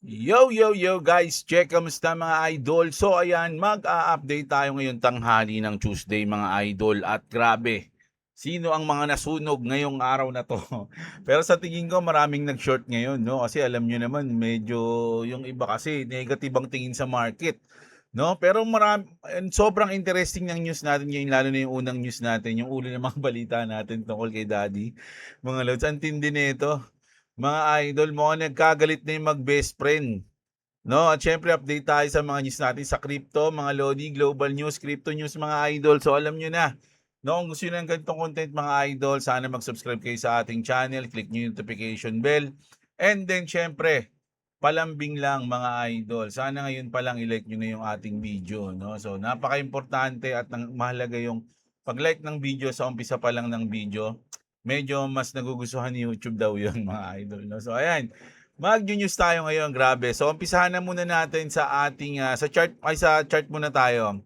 Yo guys, check kamusta mga idol. So ayan, mag-a-update tayo ngayon tanghali ng Tuesday mga idol at grabe. Sino ang mga nasunog ngayong araw na to? Pero sa tingin ko maraming nag-short ngayon, no? Kasi alam nyo naman, medyo yung iba kasi negative ang tingin sa market, no? Pero sobrang interesting ng news natin ngayon, lalo na yung unang news natin, yung ulo ng mga balita natin tungkol kay Daddy. Mga lods, ang tindi nito. Mga idol, mukhang nagkagalit na yung mag-best friend. No, at syempre update tayo sa mga news natin sa crypto, mga Lodi, global news, crypto news mga idol. So alam nyo na, no, kung gusto nyo ng ganitong content mga idol, sana mag-subscribe kayo sa ating channel, click nyo yung notification bell. And then syempre, palambing lang mga idol. Sana ngayon pa lang i-like nyo na yung ating video. No? So napaka-importante at mahalaga yung pag-like ng video sa umpisa pa lang ng video. Medyo mas nagugustuhan ni YouTube daw yun mga idol. No? So ayan, mag-news tayo ngayon, grabe. So umpisahan na muna natin sa ating sa chart muna tayo.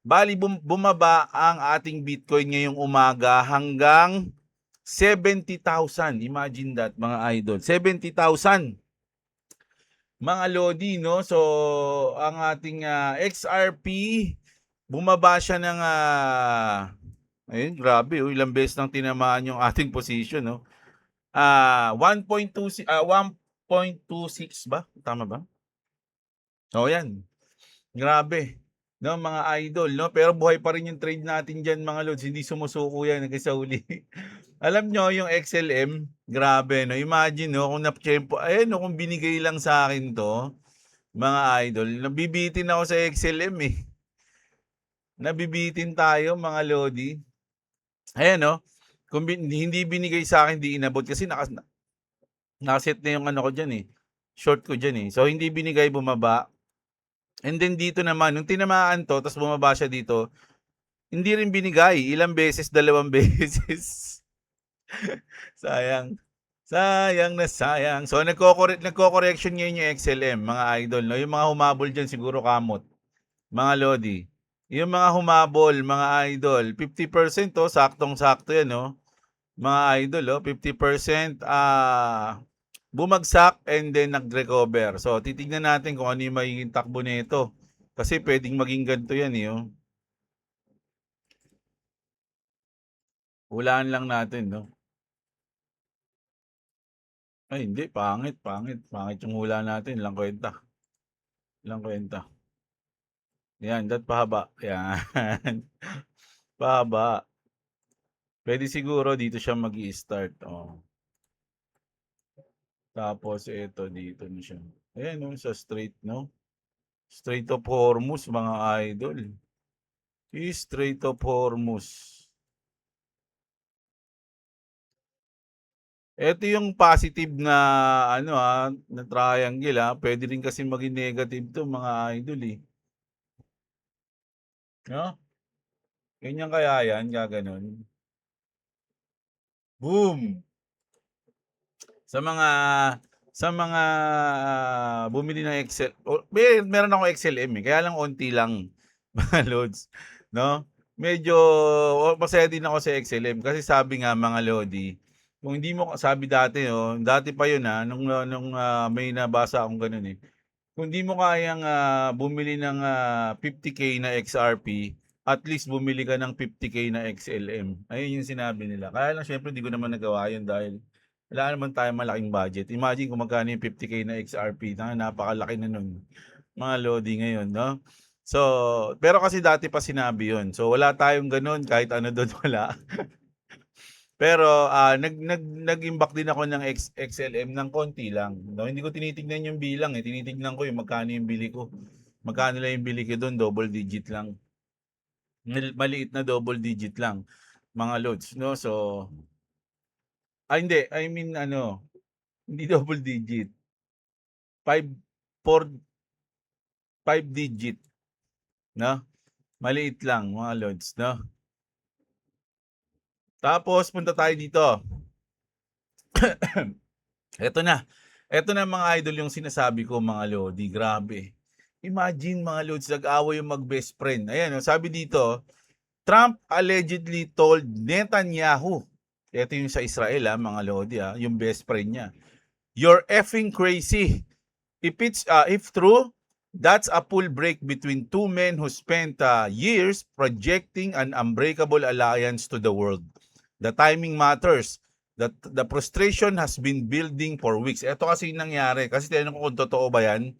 Bali bumaba ang ating Bitcoin ngayong umaga hanggang 70,000. Imagine that mga idol. 70,000 mga lodi, no? So ang ating XRP bumaba siya ng ayun, grabe, ilang beses nang tinamaan yung ating position, no? 1.26 ba? Tama ba? Oh, yan. Grabe. No, mga idol, no? Pero buhay pa rin yung trade natin diyan, mga lods. Hindi sumusuko yan hanggang sa uli. Alam nyo, yung XLM, grabe, no? Imagine, no? Kung na-tempo, ayun, no? Kung binigay lang sa akin to, mga idol, nabibitin ako sa XLM, eh. Nabibitin tayo, mga lodi. Ayan, no? Kung hindi binigay sa akin, hindi inabot. Kasi nakaset na yung ano ko dyan, eh. Short ko dyan, eh. So, hindi binigay, bumaba. And then dito naman, nung tinamaan to, tapos bumaba siya dito, hindi rin binigay. Ilang beses, 2 beses. Sayang. Sayang na sayang. So, nagko-correction ngayon yung XLM, mga idol. No? Yung mga humabol dyan, siguro kamot. Mga lodi. Yung mga humabol, mga idol, 50% to, saktong-sakto yan, no? Mga idol, 50% bumagsak and then nag-recover. So, titignan natin kung ano yung magiging takbo nito. Kasi pwedeng maging ganito yan, eh. Hulaan lang natin, no? Ay, hindi. Pangit, pangit. Pangit yung hula natin. Lang kwenta. Lang kwenta. Yan, dat pahaba. Yan. Pahaba. Pwede siguro dito siya mag-i-start. Oh. Tapos, ito, dito na siya. Ayan, no? Sa straight, no? Straight of Hormuz, mga idol. Straight of Hormuz. Ito yung positive na na triangle Pwede rin kasi maging negative 'to mga idol eh. No? Ganyan kaya yan, gaganon. Boom! Sa mga bumili ng meron ako XLM eh, kaya lang onti lang mga loads, no? Medyo masaya din ako sa XLM kasi sabi nga mga lodi, kung hindi mo sabi dati dati pa 'yun nung may nabasa akong gano'n eh. Kung di mo kayang bumili ng 50K na XRP, at least bumili ka ng 50K na XLM. Ayun yung sinabi nila. Kaya lang syempre di ko naman nagawa yun dahil wala naman tayong malaking budget. Imagine kung magkano yung 50K na XRP. Napakalaki na nun. Mga lodi ngayon, no? So, pero kasi dati pa sinabi yun. So, wala tayong ganun. Kahit ano doon, wala. Pero nag-imbak din ako ng XLM ng konti lang. No, hindi ko tinitingnan yung bilang eh. Tinitingnan ko yung magkano yung bili ko. Magkano lang yung bili ko doon, double digit lang. Maliit na double digit lang mga loads, no? So hindi, I mean hindi double digit. 5 4 5 digit, no? Maliit lang mga loads, no? Tapos punta tayo dito. Ito na. Ito na mga idol yung sinasabi ko mga lodi. Grabe. Imagine mga lods, nag-away yung mag-best friend. Ayan, sabi dito, Trump allegedly told Netanyahu, ito yung sa Israel mga lodi yung best friend niya, "You're effing crazy. If true, that's a full break between two men who spent years projecting an unbreakable alliance to the world. The timing matters. The frustration has been building for weeks. Ito kasi yung nangyari. Kasi tinanong ko kung totoo ba yan.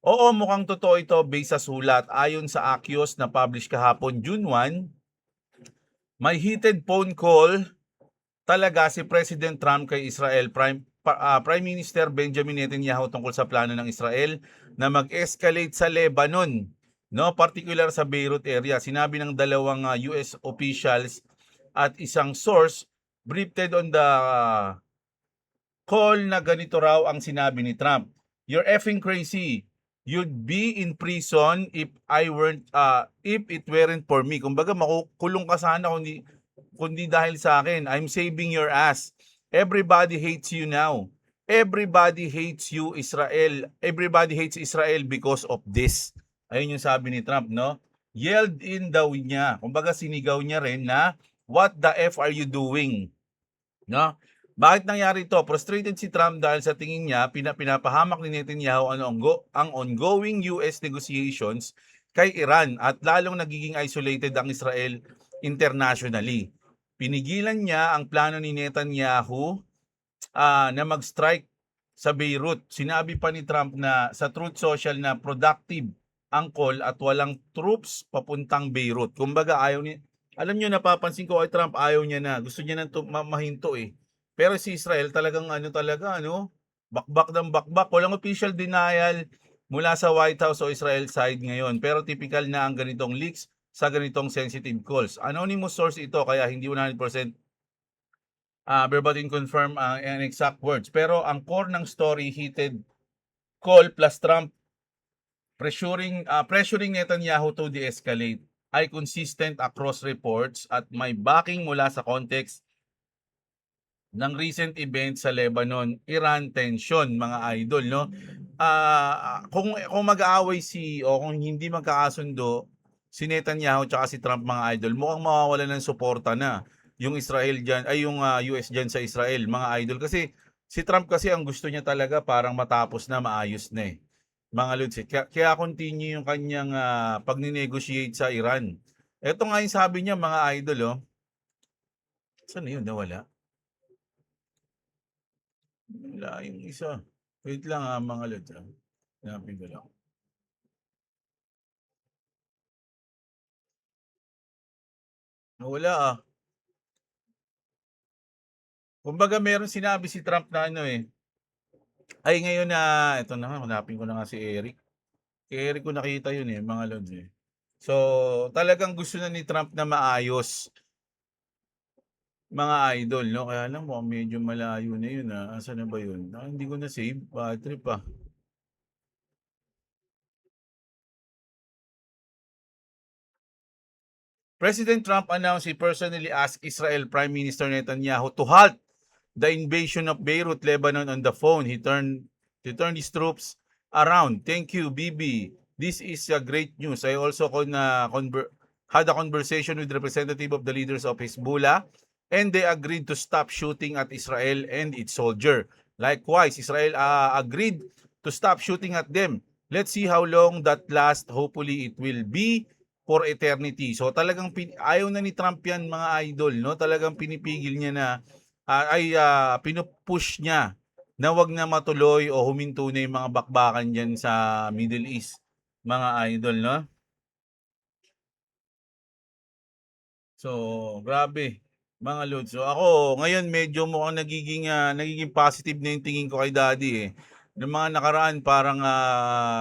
Oo, mukhang totoo ito based sa sulat. Ayon sa Axios na publish kahapon, June 1, may heated phone call talaga si President Trump kay Israel Prime Minister Benjamin Netanyahu tungkol sa plano ng Israel na mag-escalate sa Lebanon, no, particular sa Beirut area. Sinabi ng dalawang US officials at isang source briefed on the call na ganito raw ang sinabi ni Trump. You're effing crazy. You'd be in prison if it weren't for me. Kumbaga makukulong ka sana kundi dahil sa akin. I'm saving your ass. Everybody hates you now. Everybody hates you, Israel. Everybody hates Israel because of this. Ayun yung sabi ni Trump, no? Yelled in daw niya. Kumbaga sinigaw niya rin na, what the F are you doing? No? Bakit nangyari ito? Frustrated si Trump dahil sa tingin niya pinapahamak ni Netanyahu ang ongoing US negotiations kay Iran at lalong nagiging isolated ang Israel internationally. Pinigilan niya ang plano ni Netanyahu na mag-strike sa Beirut. Sinabi pa ni Trump na sa Truth Social na productive ang call at walang troops papuntang Beirut. Kumbaga ayaw ni, alam niyo, napapansin ko kay Trump, ayaw niya na. Gusto niya nang mahinto eh. Pero si Israel talagang bakbak ng bakbak. Walang official denial mula sa White House o Israel side ngayon. Pero typical na ang ganitong leaks sa ganitong sensitive calls. Anonymous source ito kaya hindi 100% verbatim confirm ang exact words. Pero ang core ng story, heated call plus Trump pressuring Netanyahu to de-escalate ay consistent across reports at may backing mula sa context ng recent events sa Lebanon, Iran tension, mga idol, no? Kung mag-aaway o kung hindi magkakasundo si Netanyahu at si Trump, mga idol, mukhang mawawalan ng suporta na yung Israel diyan ay yung US diyan sa Israel, mga idol, kasi si Trump kasi ang gusto niya talaga parang matapos na, maayos na eh. Mga lods, kaya continue yung kanyang pagni-negotiate sa Iran. Ito nga yung sabi niya, mga idol, oh. Saan na yun? Nawala. Wala yung isa. Wait lang mga lods. Hanapin ko lang. Wala. Kumbaga meron sinabi si Trump na ay ngayon na, ito na nga, hanapin ko na nga si Eric. Kay Eric ko nakita yun mga lods eh. So, talagang gusto na ni Trump na maayos, mga idol, no? Kaya lang mukhang medyo malayo na yun Asan na ba yun? Hindi ko na save. Bad trip President Trump announced he personally asked Israel Prime Minister Netanyahu to halt the invasion of Beirut, Lebanon on the phone. He turned his troops around. Thank you, Bibi. This is great news. I also had a conversation with representative of the leaders of Hezbollah and they agreed to stop shooting at Israel and its soldier. Likewise, Israel agreed to stop shooting at them. Let's see how long that lasts. Hopefully, it will be for eternity. So talagang ayaw na ni Trump yan, mga idol, no? Talagang pinipigil niya na pinupush niya na wag na matuloy o huminto na yung mga bakbakan diyan sa Middle East, mga idol, no? So, grabe, mga lods. So ako, ngayon medyo mukhang nagiging positive na yung tingin ko kay Daddy eh. Noong mga nakaraan parang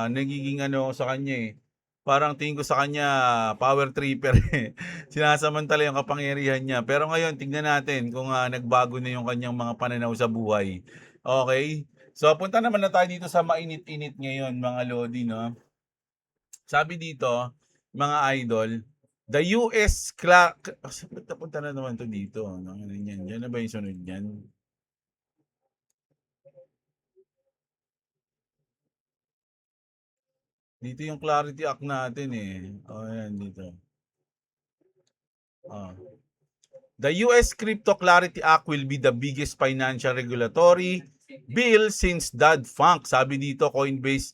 nagiging sa kanya eh. Parang tingin ko sa kanya power tripper eh. Sinasamantala yung kapangyarihan niya. Pero ngayon, tingnan natin kung nagbago na yung kanyang mga pananaw sa buhay. Okay? So, punta naman na tayo dito sa mainit-init ngayon, mga lodi, no? Sabi dito, mga idol, the US punta na naman to dito. Ano yan? Yan na ba yung sunod niyan? Dito yung Clarity Act natin eh. Yan dito. The US Crypto Clarity Act will be the biggest financial regulatory bill since Dodd-Frank. Sabi dito, Coinbase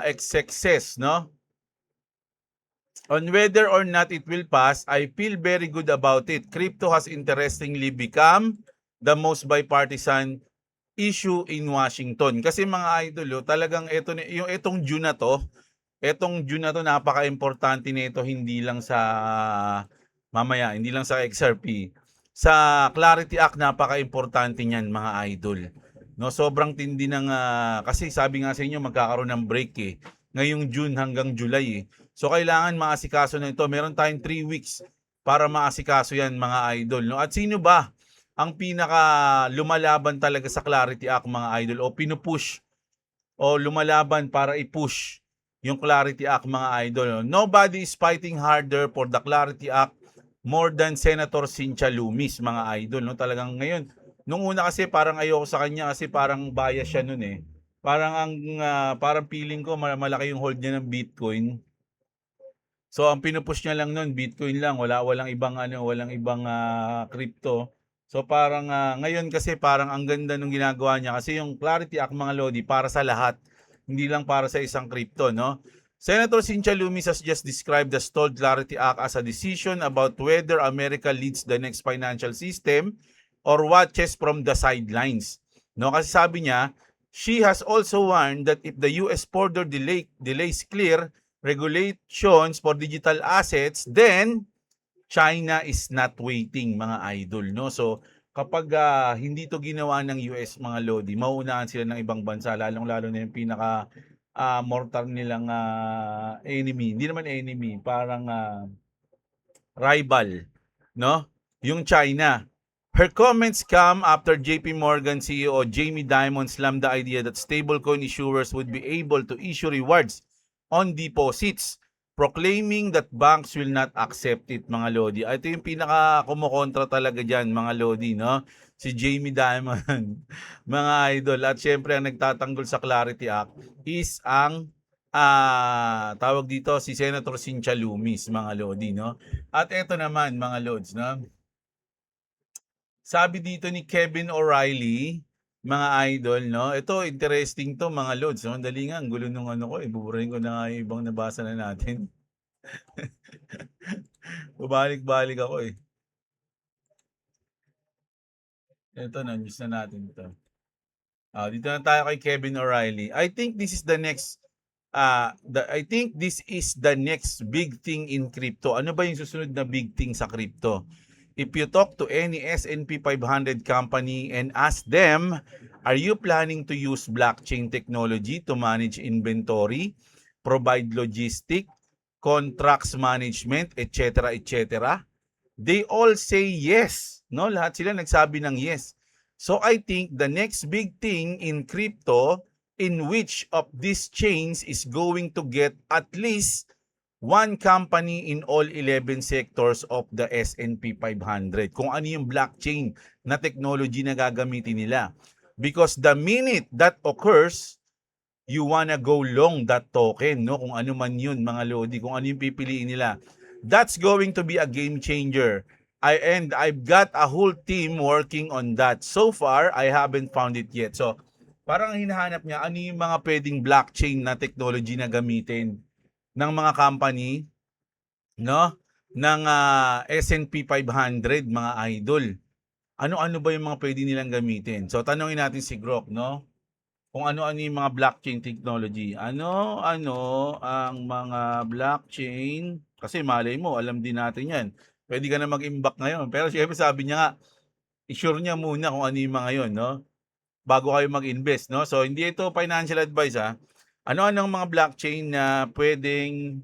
XXS, no? On whether or not it will pass, I feel very good about it. Crypto has interestingly become the most bipartisan issue in Washington. Kasi mga idol, talagang itong June na to, napaka-importante nito hindi lang sa hindi lang sa XRP. Sa Clarity Act napaka-importante niyan mga idol. No, sobrang tindi ng kasi sabi nga sa inyo magkakaroon ng break ngayong June hanggang July So kailangan maasikaso na ito. Meron tayong 3 weeks para maasikaso 'yan mga idol, no? At sino ba ang pinaka lumalaban talaga sa Clarity Act mga idol o pinupush o lumalaban para i-push yung Clarity Act mga idol. Nobody is fighting harder for the Clarity Act more than Senator Cynthia Lummis mga idol. No? Talagang ngayon, nung una kasi parang ayoko sa kanya kasi parang bias siya nun parang feeling ko malaki yung hold niya ng Bitcoin. So ang pinupush niya lang noon Bitcoin lang, walang ibang crypto. So parang ngayon kasi parang ang ganda nung ginagawa niya kasi yung Clarity Act mga lodi para sa lahat, hindi lang para sa isang crypto, no? Senator Cynthia Lummis has just described the stalled Clarity Act as a decision about whether America leads the next financial system or watches from the sidelines. No, kasi sabi niya, she has also warned that if the US border delays clear regulations for digital assets, then China is not waiting mga idol, no? So kapag hindi to ginawa ng US mga lodi, mauunahan sila ng ibang bansa, lalong-lalo na yung pinaka mortal nilang enemy. Hindi naman enemy, parang rival, no? Yung China. Her comments come after JP Morgan CEO Jamie Dimon slammed the idea that stablecoin issuers would be able to issue rewards on deposits, proclaiming that banks will not accept it, mga lodi. Ito yung pinaka kumukontra talaga dyan, mga lodi, no? Si Jamie Dimon, mga idol. At syempre, ang nagtatanggol sa Clarity Act is ang tawag dito si Senator Cynthia Lummis, mga lodi, no? At eto naman, mga lods, no? Sabi dito ni Kevin O'Reilly, mga idol, no? Ito, interesting to, mga lods. No? Dali nga, ang gulo nung ano ko. Buburahin ko na nga yung ibang nabasa na natin. Bumalik-balik ako eh. Ito na, news na natin ito. Dito na tayo kay Kevin O'Reilly. I think this is the next big thing in crypto. Ano ba yung susunod na big thing sa crypto? If you talk to any S&P 500 company and ask them, are you planning to use blockchain technology to manage inventory, provide logistic, contracts management, etc., etc.? They all say yes. No, lahat sila nagsabi ng yes. So I think the next big thing in crypto in which of these chains is going to get at least one company in all 11 sectors of the S&P 500. Kung ano yung blockchain na technology na gagamitin nila. Because the minute that occurs, you wanna go long that token, no? Kung ano man yun, mga lodi, kung ano yung pipiliin nila. That's going to be a game changer. I've got a whole team working on that. So far, I haven't found it yet. So, parang hinahanap niya ano yung mga pwedeng blockchain na technology na gamitin ng mga company, no? Ng S&P 500, mga idol. Ano-ano ba yung mga pwede nilang gamitin? So, tanongin natin si Grok, no? Kung ano-ano yung mga blockchain technology. Ano-ano ang mga blockchain? Kasi malay mo, alam din natin yan. Pwede ka na mag-imbak ngayon. Pero syempre sabi niya nga, i-sure niya muna kung ano yung mga yon, no? Bago kayo mag-invest, no? So, hindi ito financial advice, ha? Ano-ano ang mga blockchain na pwedeng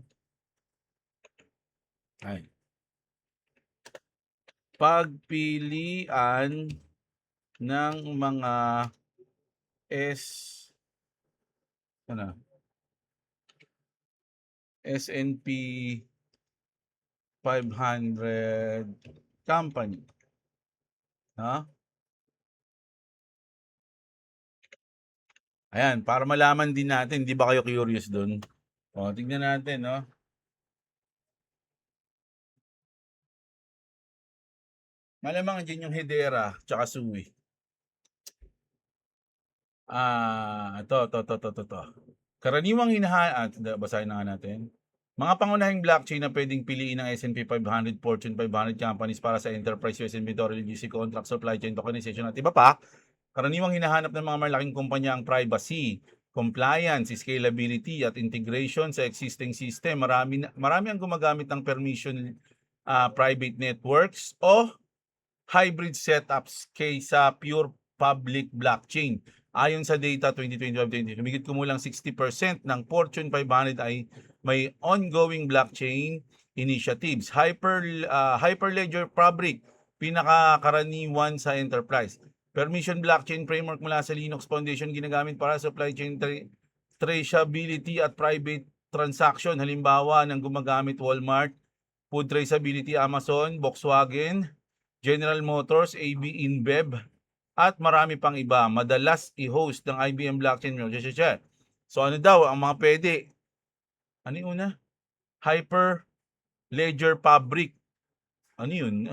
pagpilian ng mga S ano S&P 500 company, no? Ayan, para malaman din natin, di ba kayo curious doon? O, tignan natin, no? Malamang dyan yung Hedera, tsaka Sui. Ito. Karaniwang basahin na nga natin. Mga pangunahing blockchain na pwedeng piliin ng S&P 500, Fortune 500 companies para sa enterprise US inventory, logistic contract, supply chain tokenization at iba pa. Karaniwang hinahanap ng mga malaking kumpanya ang privacy, compliance, scalability at integration sa existing system. Marami ang gumagamit ng permission private networks o hybrid setups kaysa pure public blockchain. Ayon sa data 2025-20, humigit kumulang 60% ng Fortune 500 ay may ongoing blockchain initiatives. Hyperledger Fabric, pinakakaraniwan sa enterprise. Permission blockchain framework mula sa Linux Foundation ginagamit para supply chain traceability at private transaction. Halimbawa ng gumagamit Walmart, food traceability Amazon, Volkswagen, General Motors, AB InBev, at marami pang iba. Madalas i-host ng IBM Blockchain. So ano daw ang mga pwede? Ano yung una? Hyper Ledger Fabric. Ano yun?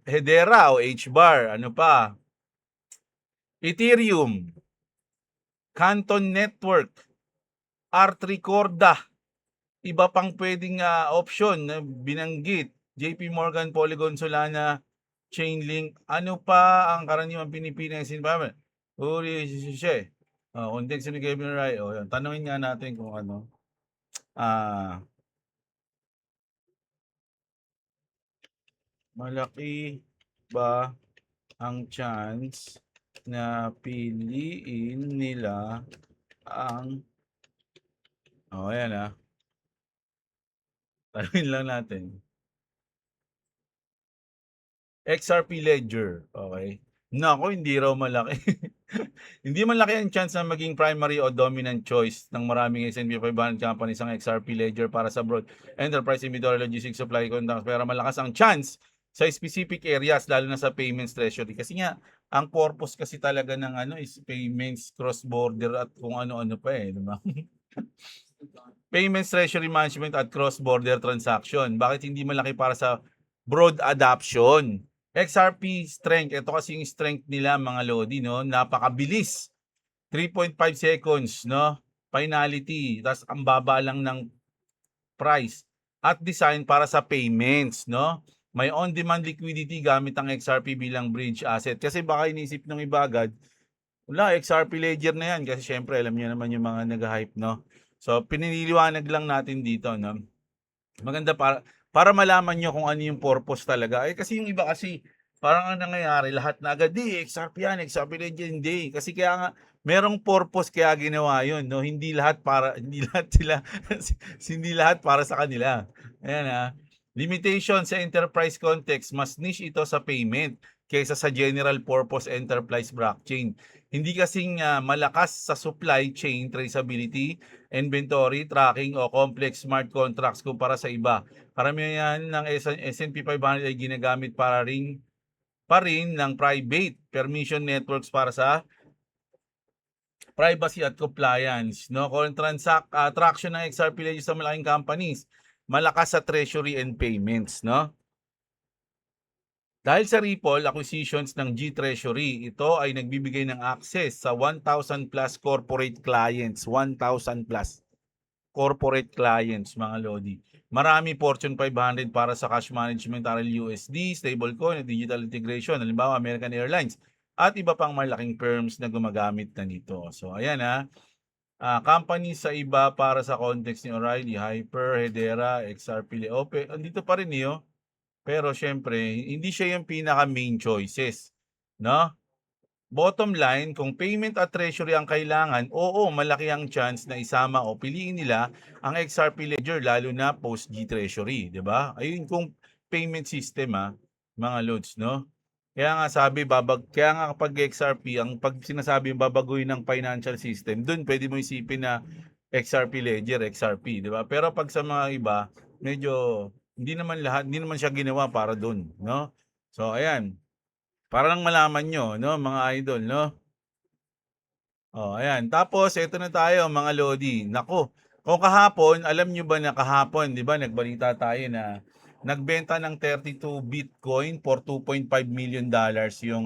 Hedera o HBAR. Ano pa? Ethereum. Canton Network. R3 Corda. Iba pang pwedeng option na binanggit. JP Morgan, Polygon, Solana, Chainlink. Ano pa ang karaniwang pinipili ng sinbaba? Context ni Kevin Rai. Tanungin nga natin kung ano. Malaki ba ang chance na piliin nila ang ayan tanungin lang natin. XRP Ledger, okay. Nako, hindi raw malaki. Hindi malaki ang chance na maging primary o dominant choice ng maraming S&P 500 companies ang XRP Ledger para sa broad enterprise inventory logistics supply contracts, pero malakas ang chance sa specific areas lalo na sa payments treasury. Kasi nga ang purpose kasi talaga ng is payments, cross border at kung ano-ano pa di ba? Payments, treasury management at cross border transaction. Bakit hindi malaki para sa broad adoption? XRP strength, ito kasi yung strength nila mga lodi, no? Napakabilis. 3.5 seconds, no? Finality, tas ang baba lang ng price at design para sa payments, no? May on-demand liquidity gamit ang XRP bilang bridge asset. Kasi baka inisip ng iba agad, wala, XRP Ledger na yan kasi syempre alam niyo naman yung mga nag-hype, no? So piniliwanag lang natin dito, no? Maganda para malaman nyo kung ano yung purpose talaga. Kasi yung iba kasi, parang ang nangyayari, lahat na agad, XRP yan, XRP Ledger, hindi. Kasi kaya nga, merong purpose kaya ginawa yun, no? Hindi lahat hindi lahat para sa kanila. Ayan Limitation sa enterprise context, mas niche ito sa payment kaysa sa general purpose enterprise blockchain. Hindi kasing malakas sa supply chain traceability, inventory tracking o complex smart contracts kumpara sa iba. Karamihan ng S&P 500 ay ginagamit pa rin ng private permission networks para sa privacy at compliance, no? Kung traction ng XRP Ledger sa malaking companies, malakas sa treasury and payments, no? Dahil sa Ripple acquisitions ng G-Treasury, ito ay nagbibigay ng access sa 1,000 plus corporate clients. 1,000 plus corporate clients, mga lodi. Marami Fortune 500 para sa cash management, RLUSD, stablecoin, digital integration, halimbawa American Airlines, at iba pang malaking firms na gumagamit na nito. So, ayan companies sa iba para sa context ni O'Reilly, Hyper, Hedera, XRP, Leope, andito pa rin pero syempre, hindi siya yung pinaka main choices, no? Bottom line, kung payment at treasury ang kailangan, oo, malaki ang chance na isama o piliin nila ang XRP Ledger lalo na post G-Treasury, 'di ba? Ayun kung payment system mga loads, no? Kaya nga kaya nga kapag XRP, ang pag sinasabi yung babaguhin ng financial system, doon pwede mo isipin na XRP Ledger, XRP, 'di ba? Pero pag sa mga iba, medyo hindi naman siya ginawa para doon, no? So ayan, para lang malaman nyo, no, mga idol, no? Ayan. Tapos ito na tayo mga lodi. Nako, kung kahapon, alam nyo ba na kahapon, 'di ba, nagbalita tayo na nagbenta ng 32 Bitcoin for $2.5 million yung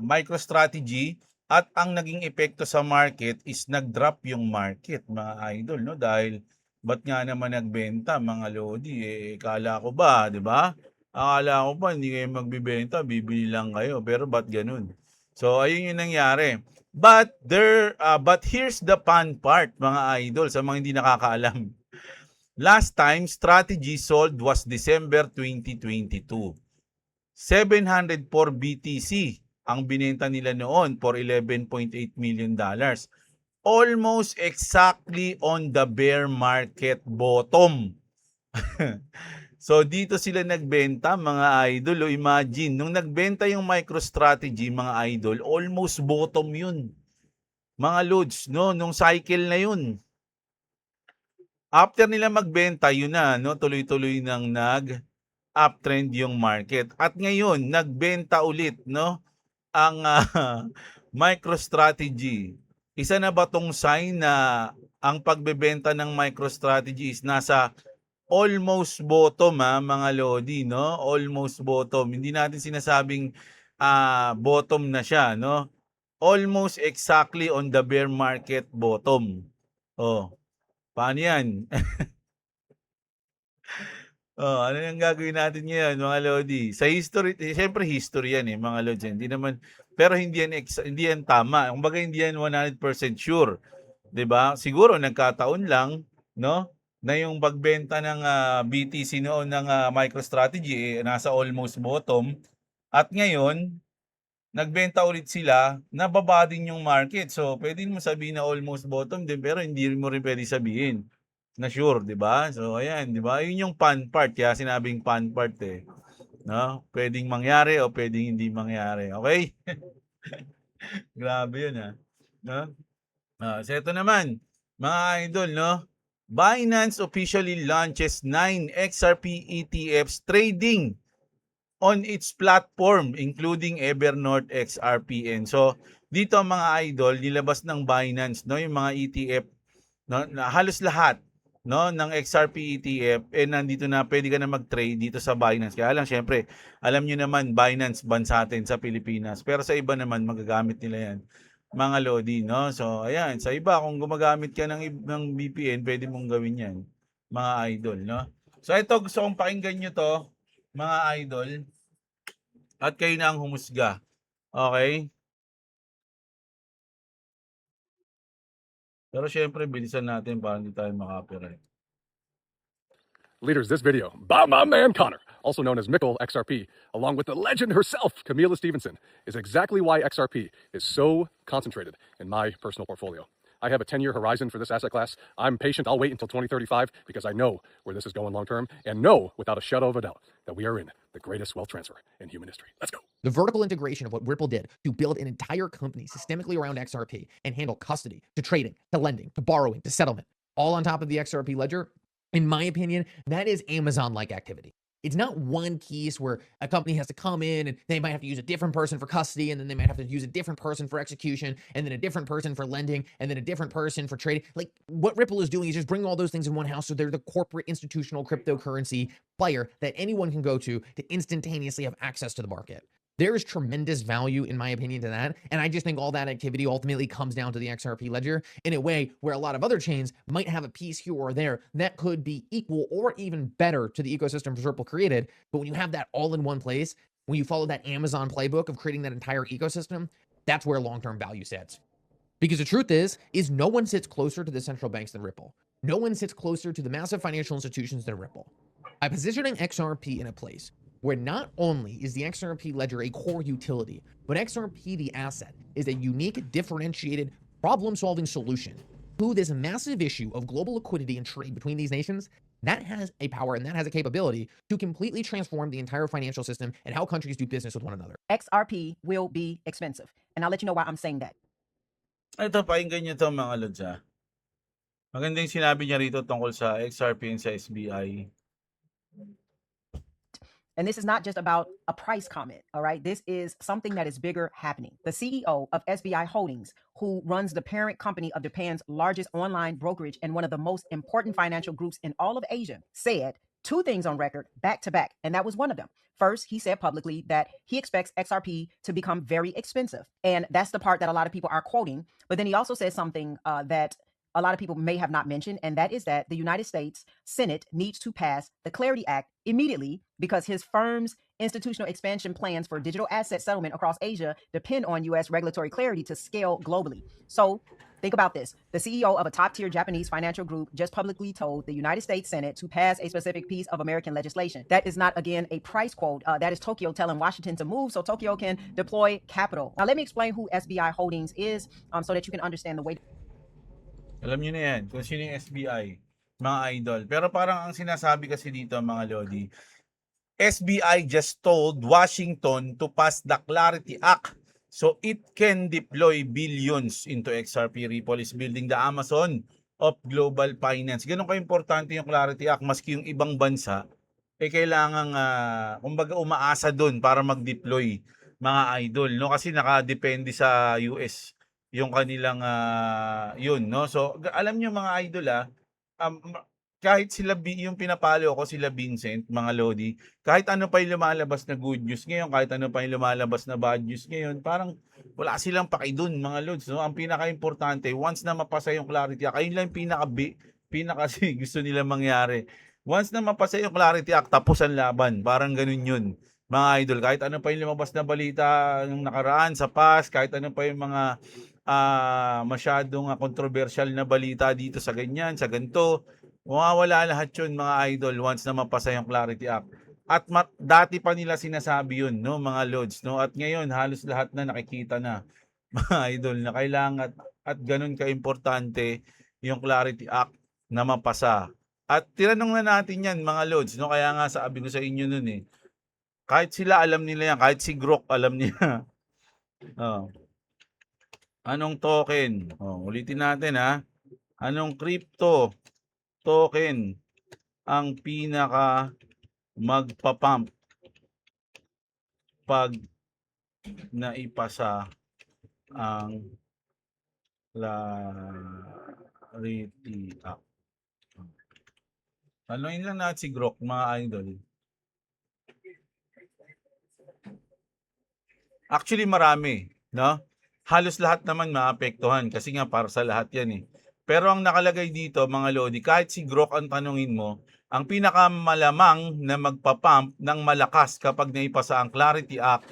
MicroStrategy, at ang naging epekto sa market is nag-drop yung market, mga idol, no? Dahil ba't nga naman nagbenta, mga lodi? Akala ko ba, di ba? Akala ko pa hindi kayo magbibenta, bibili lang kayo. Pero ba't ganun? So ayun yung nangyari. But here's the fun part, mga idol, sa mga hindi nakakaalam. Last time strategy sold was December 2022. 704 BTC ang binenta nila noon for $11.8 million. Almost exactly on the bear market bottom. So dito sila nagbenta, mga idol. O imagine, nung nagbenta yung MicroStrategy, mga idol, almost bottom yun. Mga loads, no? Nung cycle na yun. After nila magbenta, yun na, no? Tuloy-tuloy nang uptrend yung market. At ngayon, nagbenta ulit, no? Ang MicroStrategy. Isa na ba tong sign na ang pagbebenta ng MicroStrategy is nasa almost bottom, mga lodi, no? Almost bottom. Hindi natin sinasabing bottom na siya, no? Almost exactly on the bear market bottom. Oh, paano yan? Oh, ano yung gagawin natin ngayon, mga lodi? Sa history, siyempre history yan mga lodi. Hindi naman, pero hindi yan tama. Kumbaga hindi yan 100% sure. 'Di ba? Siguro nagkataon lang, no? Na yung pagbenta ng BTC noon ng MicroStrategy nasa almost bottom, at ngayon nagbenta ulit sila, nababa din yung market. So, pwede mo sabihin na almost bottom din, pero hindi mo rin pwede sabihin na sure, 'di ba? So, ayan, 'di ba? Yun yung fun part, kaya sinabing fun part no? Pwedeng mangyari o pwedeng hindi mangyari. Okay? Grabe 'yun, no? So ito naman, mga idol, no? Binance officially launches 9 XRP ETFs trading on its platform, including Evernorth XRPN. So, dito mga idol, nilabas ng Binance, no, yung mga ETF, no, na halos lahat, no, ng XRP ETF, nandito na, pwede ka na mag-trade dito sa Binance. Kaya lang, syempre, alam nyo naman, Binance ban sa atin sa Pilipinas. Pero sa iba naman, magagamit nila yan, mga lodi, no? So, ayan, sa iba, kung gumagamit ka ng VPN, pwede mong gawin yan, mga idol, no? So, ito, gusto kong pakinggan nyo to, mga idol, at kayo na ang humusga. Okay? Pero syempre, bilisan natin para hindi tayo makapiright. Leaders, this video by my man Connor, also known as Mickle XRP, along with the legend herself, Camila Stevenson, is exactly why XRP is so concentrated in my personal portfolio. I have a 10-year horizon for this asset class. I'm patient. I'll wait until 2035 because I know where this is going long term and know without a shadow of a doubt that we are in the greatest wealth transfer in human history. Let's go. The vertical integration of what Ripple did to build an entire company systemically around XRP and handle custody to trading to lending to borrowing to settlement, all on top of the XRP ledger, in my opinion, that is Amazon-like activity. It's not one piece where a company has to come in and they might have to use a different person for custody, and then they might have to use a different person for execution, and then a different person for lending, and then a different person for trading. Like, what Ripple is doing is just bringing all those things in one house, so they're the corporate institutional cryptocurrency player that anyone can go to instantaneously have access to the market. There is tremendous value, in my opinion, to that. And I just think all that activity ultimately comes down to the XRP ledger in a way where a lot of other chains might have a piece here or there that could be equal or even better to the ecosystem Ripple created. But when you have that all in one place, when you follow that Amazon playbook of creating that entire ecosystem, that's where long-term value sits. Because the truth is no one sits closer to the central banks than Ripple. No one sits closer to the massive financial institutions than Ripple. By positioning XRP in a place where not only is the XRP ledger a core utility, but XRP, the asset, is a unique, differentiated, problem-solving solution to this massive issue of global liquidity and trade between these nations, that has a power and that has a capability to completely transform the entire financial system and how countries do business with one another. XRP will be expensive. And I'll let you know why I'm saying that. Ito, pakinggan nyo to, mga lods, Maganda yung sinabi niya rito tungkol sa XRP and sa SBI. And this is not just about a price comment, all right? This is something that is bigger happening. The CEO of SBI Holdings, who runs the parent company of Japan's largest online brokerage and one of the most important financial groups in all of Asia, said two things on record back to back, and that was one of them. First, he said publicly that he expects XRP to become very expensive. And that's the part that a lot of people are quoting. But then he also said something that a lot of people may have not mentioned, and that is that the United States Senate needs to pass the Clarity Act immediately because his firm's institutional expansion plans for digital asset settlement across Asia depend on U.S. regulatory clarity to scale globally. So think about this. The CEO of a top-tier Japanese financial group just publicly told the United States Senate to pass a specific piece of American legislation. That is not, again, a price quote. That is Tokyo telling Washington to move so Tokyo can deploy capital. Now, let me explain who SBI Holdings is so that you can understand the way. Alam niyo na yan, kung sino yung SBI, mga idol. Pero parang ang sinasabi kasi dito, mga Lodi, SBI just told Washington to pass the Clarity Act so it can deploy billions into XRP. Ripple is building the Amazon of global finance. Ganun ka-importante yung Clarity Act, maski yung ibang bansa, kailangang, kumbaga umaasa doon para mag-deploy, mga idol, no? Kasi nakadepende sa US yung kanilang, yun, no? So, alam nyo mga idol, kahit sila, yung pinapalo ko sila Vincent, mga Lodi, kahit ano pa yung lumalabas na good news ngayon, kahit ano pa yung lumalabas na bad news ngayon, parang wala silang paki dun, mga Lods. No? Ang pinaka-importante, once na mapasa yung Clarity Act, ayun lang yung pinaka gusto nila mangyari. Once na mapasa yung Clarity Act, tapos ang laban. Parang ganun yun, mga idol. Kahit ano pa yung lumabas na balita ng nakaraan sa past, kahit ano pa yung mga masyadong controversial na balita dito sa ganyan, sa ganito, mawawala lahat yun, mga idol, once na mapasa yung Clarity Act. At dati pa nila sinasabi yun, no, mga Lods, no? At ngayon, halos lahat na nakikita na, mga idol, na kailangan at ganun ka-importante yung Clarity Act na mapasa. At tinanong na natin yan, mga Lods, no? Kaya nga sabi ko sa inyo nun kahit sila alam nila yan, kahit si Grok alam niya. Anong token? Ulitin natin Anong crypto token ang pinaka magpapump pag naipasa ang Clarity Act? Tanungin lang natin si Grok, mga idol. Actually, marami, no? Halos lahat naman maapektuhan kasi nga para sa lahat yan Pero ang nakalagay dito, mga Lodi, kahit si Grok ang tanungin mo, ang pinakamalamang na magpapump ng malakas kapag naipasa ang Clarity Act,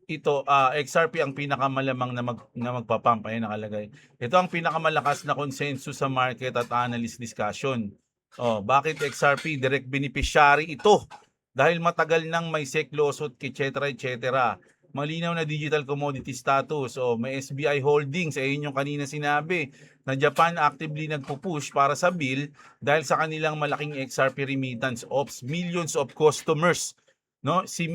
ito, XRP ang pinakamalamang na magpapump. Ayan nakalagay. Ito ang pinakamalakas na consensus sa market at analyst discussion. Bakit XRP? Direct beneficiary ito. Dahil matagal nang may SEC lawsuit, etc. etc. Malinaw na digital commodity status. May SBI Holdings. Ayun yung kanina sinabi na Japan actively nagpo-push para sa bill dahil sa kanilang malaking XRP remittance of millions of customers. No? Si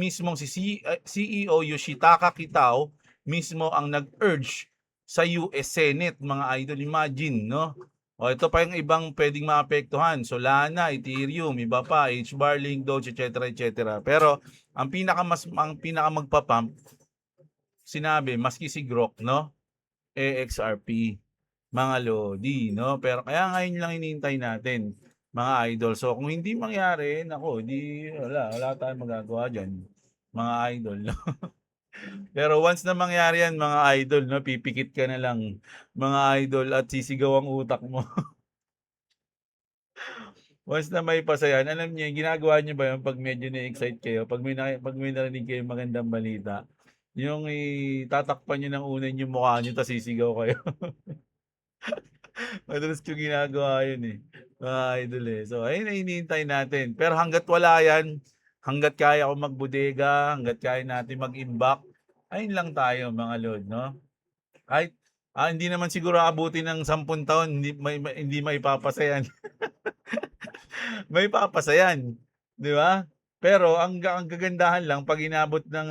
CEO Yoshitaka Kitao mismo ang nag-urge sa US Senate, mga idol. Imagine, no? Ito pa yung ibang pwedeng maapektuhan. Solana, Ethereum, iba pa, HBAR, Link, Doge, etc. etc. Pero ang pinaka magpapump, sinabi, maski si Grok, no? XRP, mga Lodi, no? Pero kaya ngayon lang hinihintay natin, mga idol. So kung hindi mangyari, nako, wala tayong magagawa diyan, mga idol, no? Pero once na mangyari yan, mga idol, no, pipikit ka na lang, mga idol, at sisigaw ang utak mo. Once na may pasayan, alam niyo, ginagawa niyo ba yun pag medyo na-excite kayo, pag may narinig kayo magandang balita, yung tatakpan niyo ng unan yung mukha niyo, tapos sisigaw kayo. Madalas ko ginagawa yun mga idol So, ayun na hinihintay natin. Pero hanggat wala yan, hanggat kaya ko magbudega, hanggat kaya natin mag-imbak, ayun lang tayo, mga Lord, no? Kahit hindi naman siguro abutin ng 10 taon, hindi maipapasa yan. May papasa yan, di ba? Pero ang kagandahan lang pag inabot ng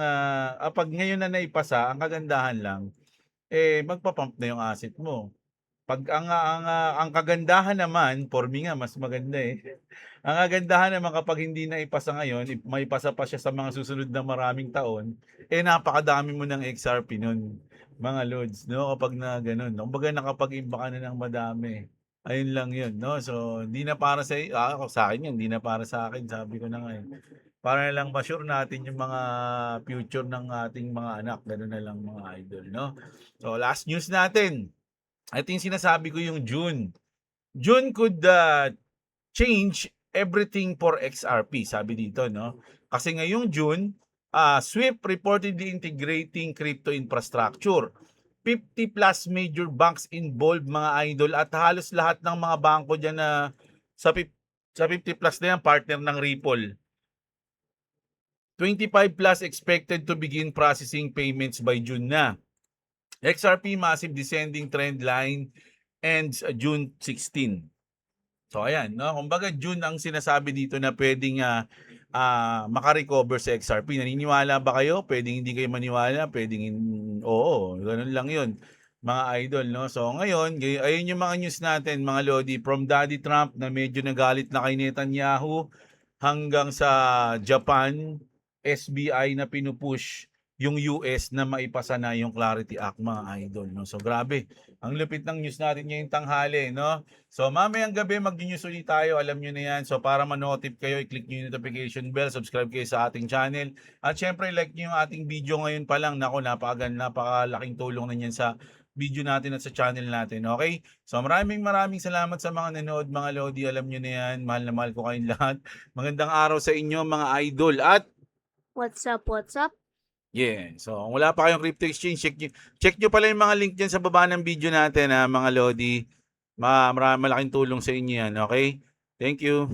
pag ngayon na naipasa, ang kagandahan lang magpa-pump na yung asset mo. Pag ang kagandahan naman, for me nga mas maganda Ang kagandahan naman kapag hindi na ipasa ngayon, maipasa pa siya sa mga susunod na maraming taon, napakadami mo ng XRP nun, mga Lods, no? Kapag na ganun. Kumbaga nakapag-imba ka na ng madami. Ayun lang yun, no? So, hindi na para ako sa akin yan, hindi na para sa akin, sabi ko na nga, eh. Para na lang ma-sure natin yung mga future ng ating mga anak, gano'n na lang mga idol, no? So, last news natin. Ito yung sinasabi ko yung June. June could change everything for XRP, sabi dito, no? Kasi ngayong June, SWIFT reportedly integrating crypto infrastructure. 50 plus major banks involved mga idol at halos lahat ng mga bangko diyan na sa 50 plus na yan, partner ng Ripple. 25 plus expected to begin processing payments by June na. XRP massive descending trend line ends June 16. So ayan, no? Kumbaga June ang sinasabi dito na pwedeng maka-recover sa XRP. Naniniwala ba kayo? Pwedeng hindi kayo maniwala, pwedeng oo, ganun lang 'yun. Mga idol, no? So ngayon, ayun yung mga news natin, mga lodi, from Daddy Trump na medyo nagalit na kay Netanyahu hanggang sa Japan, SBI na pinupush yung US na maipasa na yung Clarity Act, mga idol, no? So grabe, ang lupit ng news natin ngayong tanghali, no? So mamayang gabi mag-news ulit tayo, alam nyo na yan. So para ma-notif kayo, i-click nyo yung notification bell, subscribe kayo sa ating channel. At syempre, like nyo yung ating video ngayon pa lang. Nako, napakalaking tulong na yan sa video natin at sa channel natin, okay? So maraming salamat sa mga nanood, mga lodi, alam nyo na yan. Mahal na mahal ko kayong lahat. Magandang araw sa inyo, mga idol. At What's up, what's up? yeah. So, kung wala pa kayong crypto exchange, check nyo pala yung mga link dyan sa baba ng video natin, mga lodi. Malaking tulong sa inyo yan, okay? Thank you.